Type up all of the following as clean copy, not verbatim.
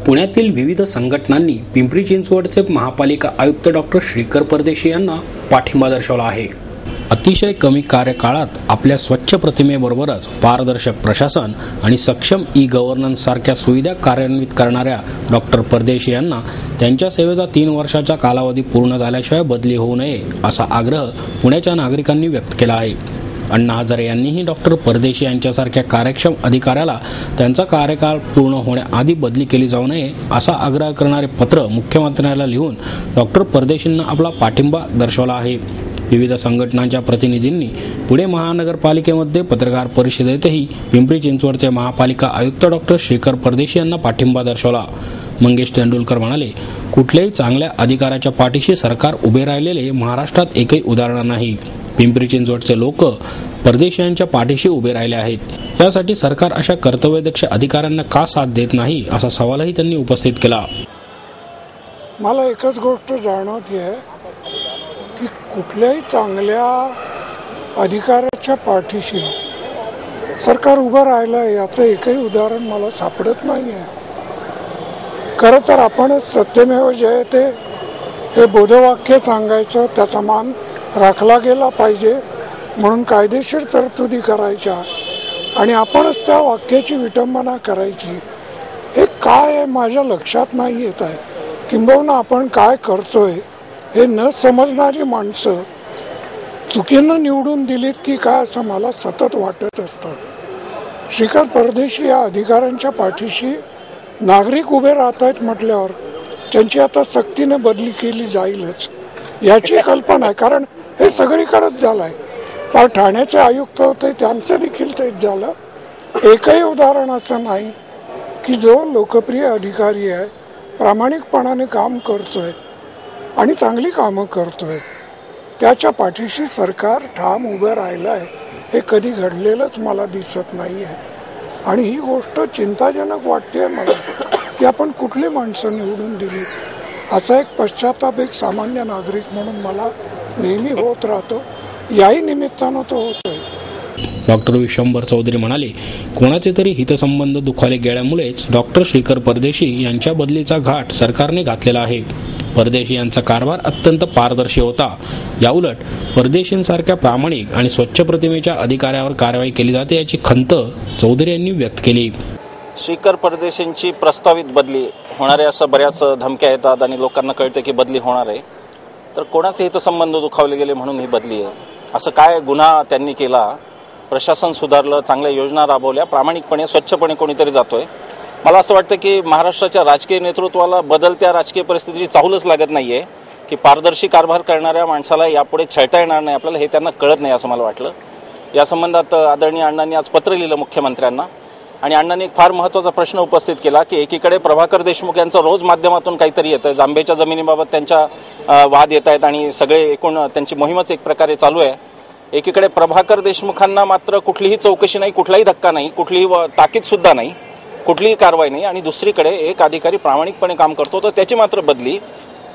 पुण्यातील विविध संघटनांनी पिंपरी चिंचवडचे महापालिका आयुक्त डॉक्टर श्रीकर परदेशी यांना पाठिंबा दर्शवला आहे। अतिशय कमी कार्यकाळात आपल्या स्वच्छ प्रतिमेबरोबरच पारदर्शक प्रशासन आणि सक्षम ई-गव्हर्नन्स सारख्या सुविधा कार्यान्वित करणाऱ्या डॉक्टर परदेशी यांना त्यांच्या सेवेचा 3 वर्षाचा कालावधी पूर्ण झाल्याशिवाय बदली होऊ नये असा आग्रह पुण्याच्या नागरिकांनी व्यक्त केला आहे। अण्णा हजारे यांनीही डॉक्टर परदेशी यांच्यासारख्या कार्यक्षम अधिकाऱ्याला त्यांचा कार्यकाळ पूर्ण होण्याआधी बदली केली जाऊ नये असा आग्रह करणारे पत्र मुख्यमंत्र्यांना लिहून डॉक्टर परदेशींना आपला पाठिंबा दर्शवला आहे। विविध संघटनांच्या प्रतिनिधींनी पुणे महानगरपालिकेमध्ये पत्रकार परिषदेतही पिंपरी चिंचवडचे महापालिका आयुक्त डॉक्टर श्रीकर परदेशी यांना पाठिंबा दर्शवला। मंगेश तेंडुलकर म्हणाले, कुठल्याही चांगल्या अधिकाऱ्याच्या पाठीशी सरकार उभे राहिलेले महाराष्ट्रात एकही उदाहरण नाही। पिंपरी चिंचवडचे लोक परदेशी यांच्या पाठीशी उभे राहिले आहेत। यासाठी सरकार अशा कर्तव्यदक्ष अधिकाऱ्यांना का साथ देत नाही असा सवालही त्यांनी उपस्थित केला। मला एकच गोष्ट जाणवते आहे की कुठल्याही चांगल्या अधिकाऱ्याच्या पाठीशी सरकार उभं राहिलं याचं एकही उदाहरण मला सापडत नाही आहे। खरं तर आपण सत्यमेव जयते हे बोधवाक्य सांगायचं, त्याचा मान राखला गेला पाहिजे म्हणून कायदेशीर तरतुदी करायच्या आणि आपणच त्या वाक्याची विटंबना करायची। हे काय आहे माझ्या लक्षात नाही येत आहे। किंबहुना आपण काय करतोय हे न समजणारी माणसं चुकीनं निवडून दिलीत की काय असं मला सतत वाटत असतं। श्रीकर परदेशी या अधिकाऱ्यांच्या पाठीशी नागरिक उभे राहत आहेत म्हटल्यावर त्यांची आता सक्तीने बदली केली जाईलच याची कल्पना आहे। कारण हे सगळीकडेच झालं आहे। पण ठाण्याचे आयुक्त होते त्यांचं देखील तेच झालं। एकही उदाहरण असं नाही की जो लोकप्रिय अधिकारी आहे, प्रामाणिकपणाने काम करतोय आणि चांगली कामं करतोय, त्याच्या पाठीशी सरकार ठाम उभं राहिलं आहे हे कधी घडलेलंच मला दिसत नाही आहे। आणि ही गोष्ट चिंताजनक वाटते मला की आपण कुठली माणसं निवडून दिली असा एक पश्चाताप एक सामान्य नागरिक म्हणून मला नेहमी होत राहतो। याही निमित्तानं तो होतोय। डॉक्टर विश्वंभर चौधरी म्हणाले, कोणाचे तरी हितसंबंध दुखावले गेल्यामुळेच डॉक्टर श्रीकर परदेशी यांच्या बदलीचा घाट सरकारने घातलेला आहे। परदेशी यांचा कारभार अत्यंत पारदर्शी होता। याउलट परदेशींसारख्या प्रामाणिक आणि स्वच्छ प्रतिमेच्या अधिकाऱ्यावर कारवाई केली जाते याची खंत चौधरी यांनी व्यक्त केली। श्रीकर परदेशींची प्रस्तावित बदली होणार आहे असं बऱ्याच धमक्या येतात आणि लोकांना कळते की बदली होणार आहे। तर कोणाचे हितसंबंध दुखावले गेले म्हणून ही बदली आहे? असं काय गुन्हा त्यांनी केला? प्रशासन सुधारलं, चांगल्या योजना राबवल्या, प्रामाणिकपणे स्वच्छपणे कोणीतरी जातोय। मला असं वाटतं की महाराष्ट्राच्या राजकीय नेतृत्वाला बदलत्या राजकीय परिस्थितीची चाहूलच लागत नाहीये की पारदर्शी कारभार करणाऱ्या माणसाला यापुढे छळता येणार नाही आपल्याला, हे त्यांना कळत नाही असं मला वाटलं। या संबंधात आदरणीय अण्णांनी आज पत्र लिहिलं मुख्यमंत्र्यांना आणि अण्णांनी एक फार महत्त्वाचा प्रश्न उपस्थित केला की एकीकडे प्रभाकर देशमुख यांचं रोज माध्यमातून काहीतरी येतं, जांभेच्या जमिनीबाबत त्यांच्या वाद येत आहेत आणि सगळे एकूण त्यांची मोहीमच एक प्रकारे चालू आहे। एकीकडे प्रभाकर देशमुखांना मात्र कुठलीही चौकशी नाही, कुठलाही धक्का नाही, कुठलीही ताकीद सुद्धा नाही, कुठलीही कारवाई नाही आणि दुसरीकडे एक अधिकारी प्रामाणिकपणे काम करतो तर त्याची मात्र बदली।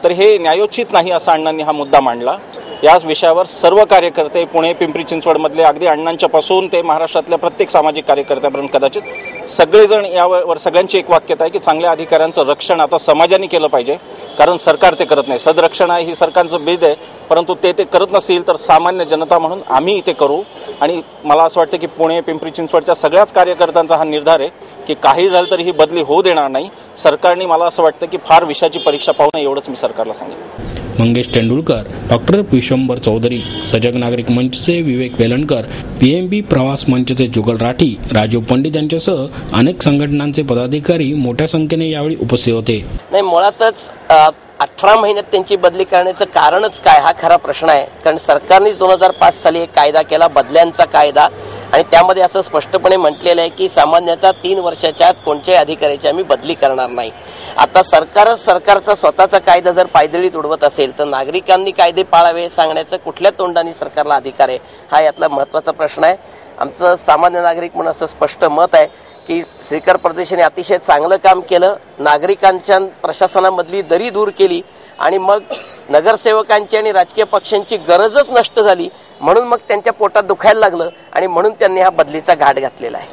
तर हे न्यायोचित नाही असं अण्णांनी हा मुद्दा मांडला। याच विषयावर सर्व कार्यकर्ते पुणे पिंपरी चिंचवडमधले अगदी अण्णांच्यापासून ते महाराष्ट्रातल्या प्रत्येक सामाजिक कार्यकर्त्यापर्यंत कदाचित सगळेजण यावर सगळ्यांची एक वाक्यता आहे की चांगल्या अधिकाऱ्यांचं रक्षण आता समाजाने केलं पाहिजे, कारण सरकार ते करत नाही। सदरक्षण आहे ही सरकारचं बीज आहे, परंतु ते करत नसतील तर सामान्य जनता म्हणून आम्ही ते करू। आणि मला असं वाटतं की पुणे पिंपरी चिंचवडच्या सगळ्याच कार्यकर्त्यांचा हा निर्धार आहे की काही झालं तरी ही बदली होऊ देणार नाही। सरकारने मला असं वाटतं की फार विषयाची परीक्षा पाहू नये एवढंच मी सरकारला सांगेन। मंगेश तेंडुलकर, डॉक्टर विश्वंभर चौधरी, सजग नागरिक मंचचे विवेक वेलणकर, पीएमबी प्रवास मंचचे जुगल राठी, राजीव पंडित यांच्यासह अनेक संघटनांचे पदाधिकारी मोठ्या संख्येने यावेळी उपस्थित होते। नाही, मुळातच 18 महिन्यात त्यांची बदली करण्याचं कारणच काय हा खरा प्रश्न आहे। कारण सरकारनेच 2005 साली एक कायदा केला, बदल्यांचा कायदा, आणि त्यामध्ये असं स्पष्टपणे म्हटलेलं आहे की सामान्यतः 3 वर्षाच्या आत कोणत्याही अधिकाऱ्याची आम्ही बदली करणार नाही। आता सरकारचा स्वतःचा कायदा जर पायदळीत उडवत असेल तर नागरिकांनी कायदे पाळावे सांगण्याचं कुठल्या तोंडाने सरकारला अधिकार आहे हा यातला महत्त्वाचा प्रश्न आहे। आमचं सामान्य नागरिक म्हणून असं स्पष्ट मत आहे की श्रीकर परदेशीने अतिशय चांगलं काम केलं, नागरिकांच्या प्रशासनामधली दरी दूर केली आणि मग नगरसेवकांची आणि राजकीय पक्षांची गरजच नष्ट झाली, म्हणून मग त्यांच्या पोटात दुखायला लागलं आणि म्हणून त्यांनी हा बदलीचा घाट घातलेला आहे।